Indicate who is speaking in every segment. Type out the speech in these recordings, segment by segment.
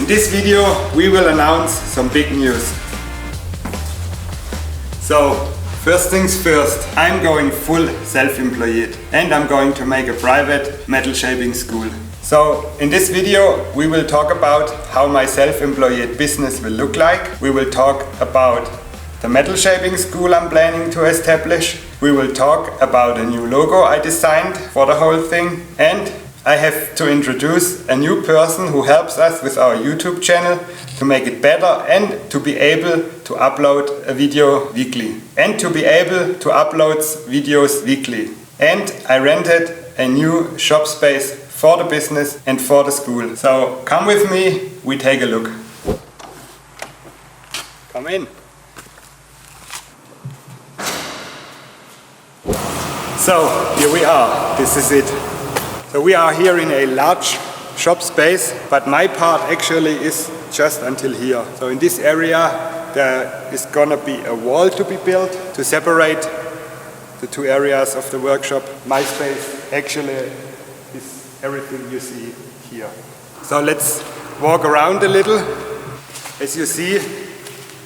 Speaker 1: this video we will announce some big news. So first things first, I'm going full self-employed and I'm going to make a private metal shaping school. So in this video we will talk about how my self-employed business will look like. We will talk about the metal shaping school I'm planning to establish. We will talk about a new logo I designed for the whole thing, and I have to introduce a new person who helps us with our YouTube channel to make it better and to be able to upload a video weekly and to be able to upload videos weekly. And I rented a new shop space for the business and for the school. So come with me, we take a look. Come in. So here we are, this is it. So we are here in a large shop space, but my part actually is just until here. So in this area there is gonna be a wall to be built to separate the two areas of the workshop. My space actually is everything you see here. So let's walk around a little. As you see,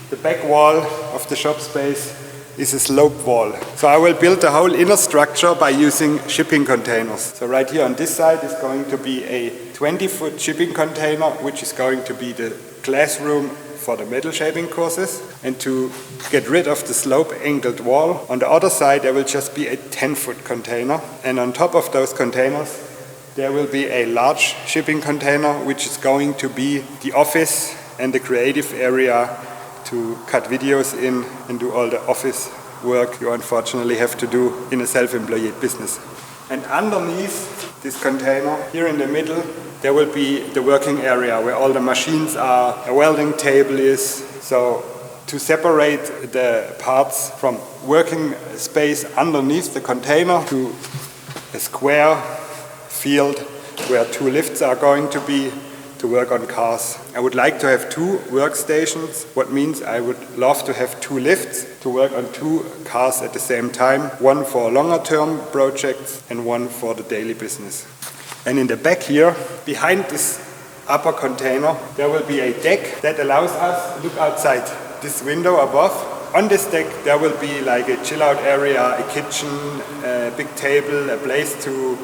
Speaker 1: the back wall of the shop space is a slope wall. So I will build the whole inner structure by using shipping containers. So right here on this side is going to be a 20-foot shipping container, which is going to be the classroom for the metal shaping courses. And to get rid of the slope angled wall, on the other side there will just be a 10-foot container. And on top of those containers there will be a large shipping container, which is going to be the office and the creative area to cut videos in and do all the office work you unfortunately have to do in a self-employed business. And underneath this container, here in the middle, there will be the working area where all the machines are, a welding table is. So to separate the parts from working space underneath the container to a square field where two lifts are going to be to work on cars. I would like to have two workstations, what means I would love to have two lifts to work on two cars at the same time, one for longer term projects and one for the daily business. And in the back here, behind this upper container, there will be a deck that allows us to look outside this window above. On this deck there will be like a chill out area, a kitchen, a big table, a place to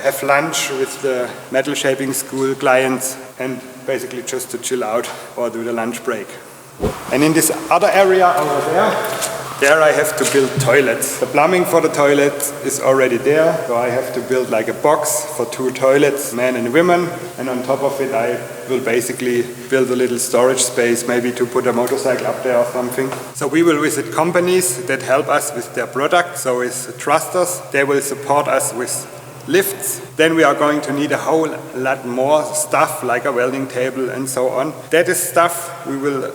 Speaker 1: have lunch with the metal shaping school clients and basically just to chill out or do the lunch break. And in this other area over there I have to build toilets. The plumbing for the toilets is already there, so I have to build like a box for two toilets, men and women, and on top of it I will basically build a little storage space, maybe to put a motorcycle up there or something. So we will visit companies that help us with their products, so it's trusters. They will support us with lifts. Then we are going to need a whole lot more stuff like a welding table and so on. That is stuff we will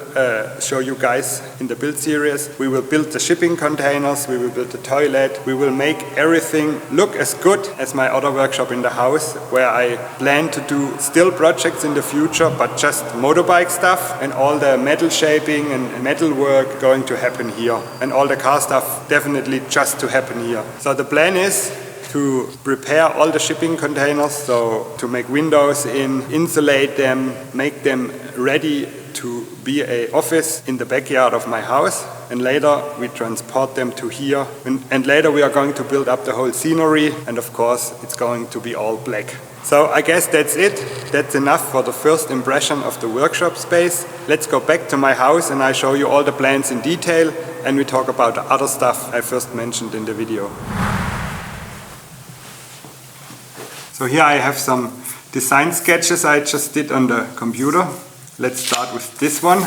Speaker 1: show you guys in the build series. We will build the shipping containers, we will build the toilet, we will make everything look as good as my other workshop in the house, where I plan to do still projects in the future, but just motorbike stuff, and all the metal shaping and metal work going to happen here, and all the car stuff definitely just to happen here. So the plan is to prepare all the shipping containers, so to make windows in, insulate them, make them ready to be an office in the backyard of my house, and later we transport them to here, and later we are going to build up the whole scenery, and of course it's going to be all black. So I guess that's it. That's enough for the first impression of the workshop space. Let's go back to my house and I show you all the plans in detail, and we talk about the other stuff I first mentioned in the video. So here I have some design sketches I just did on the computer. Let's start with this one.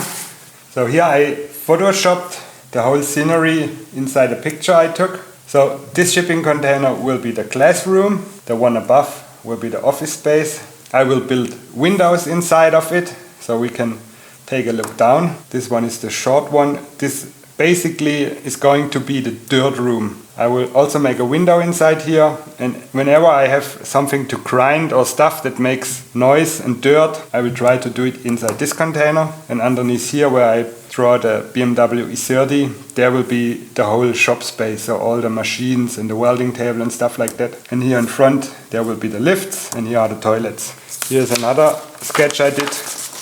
Speaker 1: So here I photoshopped the whole scenery inside a picture I took. So this shipping container will be the classroom, the one above will be the office space. I will build windows inside of it so we can take a look down. This one is the short one. This basically is going to be the dirt room. I will also make a window inside here, and whenever I have something to grind or stuff that makes noise and dirt, I will try to do it inside this container. And underneath here where I draw the BMW E30, there will be the whole shop space, so all the machines and the welding table and stuff like that. And here in front there will be the lifts, and here are the toilets. Here's another sketch I did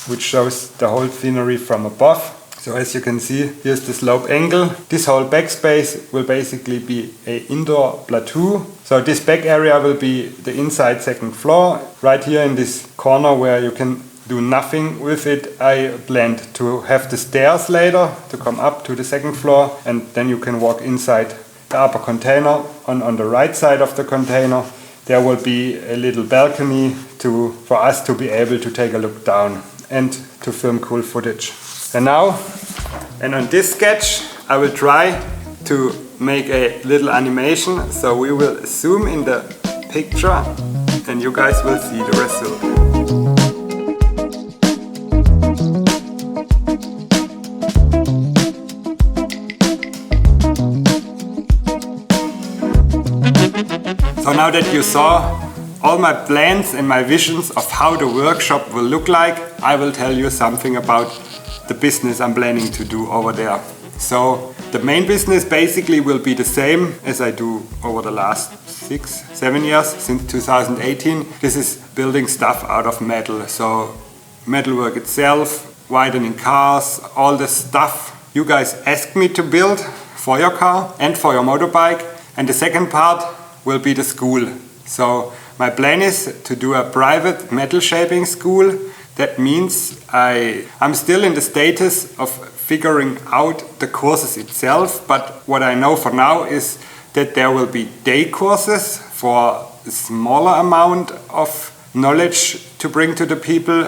Speaker 1: which shows the whole scenery from above. So as you can see, here's the slope angle. This whole backspace will basically be an indoor plateau. So this back area will be the inside second floor. Right here in this corner where you can do nothing with it, I planned to have the stairs later to come up to the second floor, and then you can walk inside the upper container. On the right side of the container there will be a little balcony for us to be able to take a look down and to film cool footage. And on this sketch I will try to make a little animation, so we will zoom in the picture and you guys will see the result. So now that you saw all my plans and my visions of how the workshop will look like, I will tell you something about the business I'm planning to do over there. So the main business basically will be the same as I do over the last 6-7 years, since 2018. This is building stuff out of metal. So metalwork itself, widening cars, all the stuff you guys asked me to build for your car and for your motorbike. And the second part will be the school. So my plan is to do a private metal shaping school. That means I'm still in the status of figuring out the courses itself, but what I know for now is that there will be day courses for a smaller amount of knowledge to bring to the people.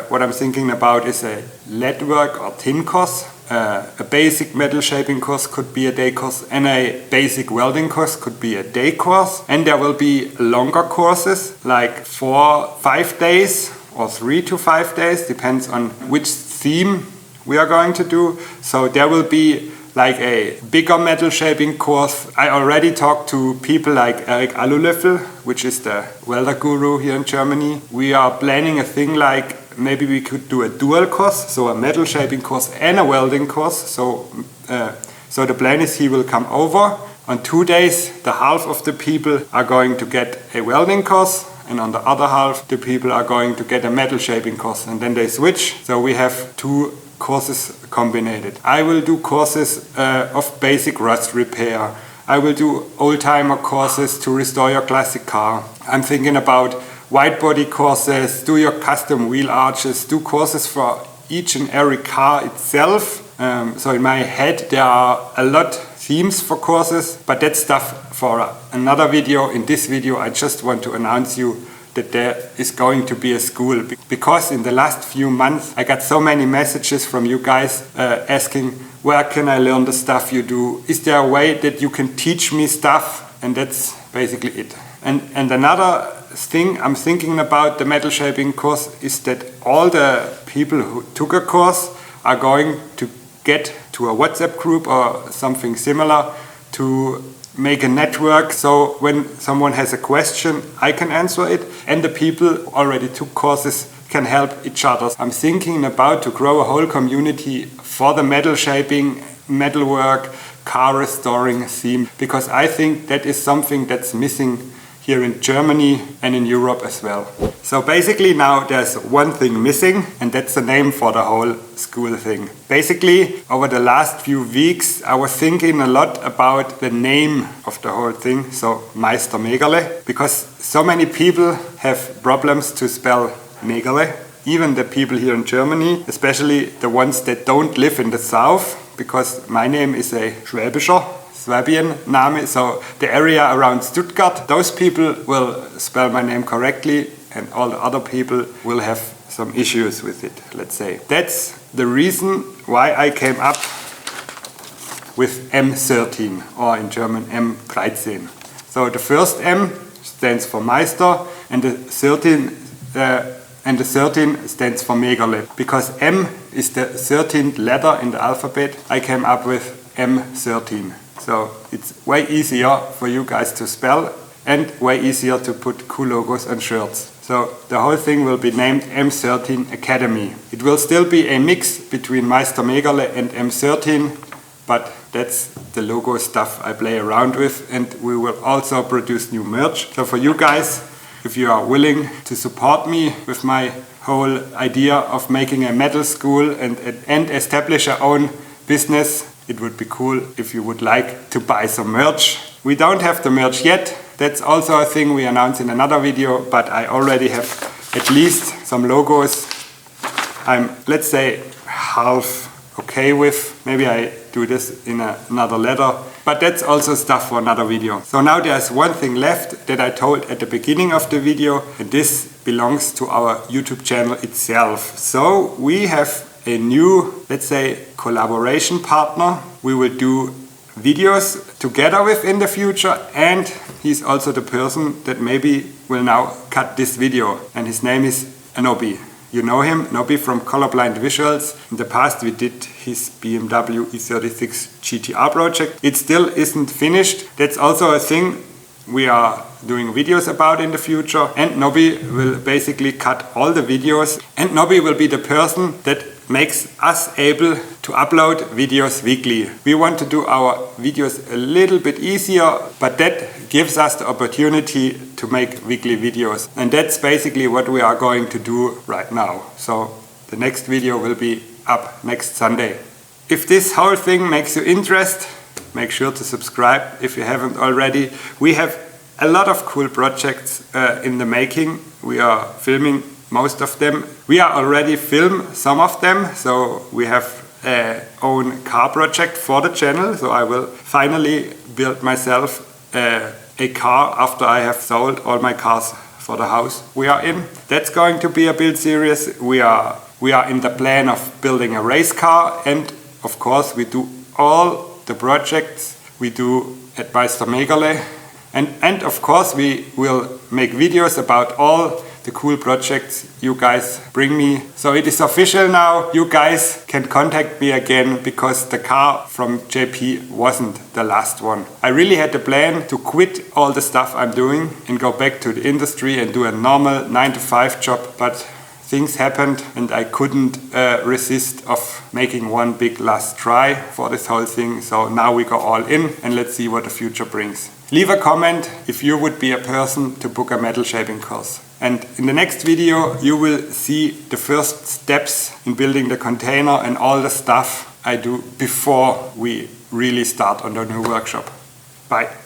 Speaker 1: What I'm thinking about is a lead work or tin course. A basic metal shaping course could be a day course, and a basic welding course could be a day course. And there will be longer courses, like 4-5 days or 3 to 5 days, depends on which theme we are going to do. So there will be like a bigger metal shaping course. I already talked to people like Eric Alulöffel, which is the welder guru here in Germany. We are planning a thing like maybe we could do a dual course, so a metal shaping course and a welding course. So the plan is he will come over. On 2 days, the half of the people are going to get a welding course, and on the other half, the people are going to get a metal shaping course, and then they switch. So we have 2 courses combined. I will do courses of basic rust repair. I will do old-timer courses to restore your classic car. I'm thinking about wide body courses, do your custom wheel arches, do courses for each and every car itself. So in my head there are a lot themes for courses, but that's stuff for another video. In this video I just want to announce you that there is going to be a school, because in the last few months I got so many messages from you guys asking, where can I learn the stuff you do? Is there a way that you can teach me stuff? And that's basically it. And another thing I'm thinking about the metal shaping course is that all the people who took a course are going to get to a WhatsApp group or something similar to make a network, so when someone has a question I can answer it, and the people who already took courses can help each other. I'm thinking about to grow a whole community for the metal shaping, metalwork, car restoring theme, because I think that is something that's missing here in Germany and in Europe as well. So basically now there's one thing missing, and that's the name for the whole school thing. Basically over the last few weeks I was thinking a lot about the name of the whole thing, so Meister Megerle, because so many people have problems to spell Megerle, even the people here in Germany, especially the ones that don't live in the south, because my name is a Swabian name, so the area around Stuttgart, those people will spell my name correctly, and all the other people will have some issues with it, let's say. That's the reason why I came up with M13, or in German M13. So the first M stands for Meister, and the 13 stands for Megerle. Because M is the 13th letter in the alphabet, I came up with M13. So it's way easier for you guys to spell and way easier to put cool logos on shirts. So the whole thing will be named M13 Academy. It will still be a mix between Meister Megerle and M13, but that's the logo stuff I play around with, and we will also produce new merch. So for you guys, if you are willing to support me with my whole idea of making a metal school and establish our own business. It would be cool if you would like to buy some merch. We don't have the merch yet. That's also a thing we announce in another video, but I already have at least some logos I'm, let's say, half okay with. Maybe I do this in another letter, but that's also stuff for another video. So now there's one thing left that I told at the beginning of the video, and this belongs to our YouTube channel itself. So we have a new, let's say, collaboration partner we will do videos together with in the future, and he's also the person that maybe will now cut this video, and his name is Nobi. You know him, Nobi from Colorblind Visuals. In the past we did his BMW E36 GTR project. It still isn't finished. That's also a thing we are doing videos about in the future, and Nobi will basically cut all the videos, and Nobi will be the person that makes us able to upload videos weekly. We want to do our videos a little bit easier, but that gives us the opportunity to make weekly videos. And that's basically what we are going to do right now. So the next video will be up next Sunday. If this whole thing makes you interested, make sure to subscribe if you haven't already. We have a lot of cool projects in the making. We are filming most of them. We are already film some of them, so we have a own car project for the channel. So I will finally build myself a car after I have sold all my cars for the house we are in. That's going to be a build series. We are in the plan of building a race car, and of course we do all the projects we do at Meister Megerle, and of course we will make videos about all the cool projects you guys bring me. So it is official now. You guys can contact me again, because the car from JP wasn't the last one. I really had the plan to quit all the stuff I'm doing and go back to the industry and do a normal 9-to-5 job, but things happened and I couldn't resist of making one big last try for this whole thing. So now we go all in, and let's see what the future brings. Leave a comment if you would be a person to book a metal shaping course. And in the next video you will see the first steps in building the container and all the stuff I do before we really start on the new workshop. Bye.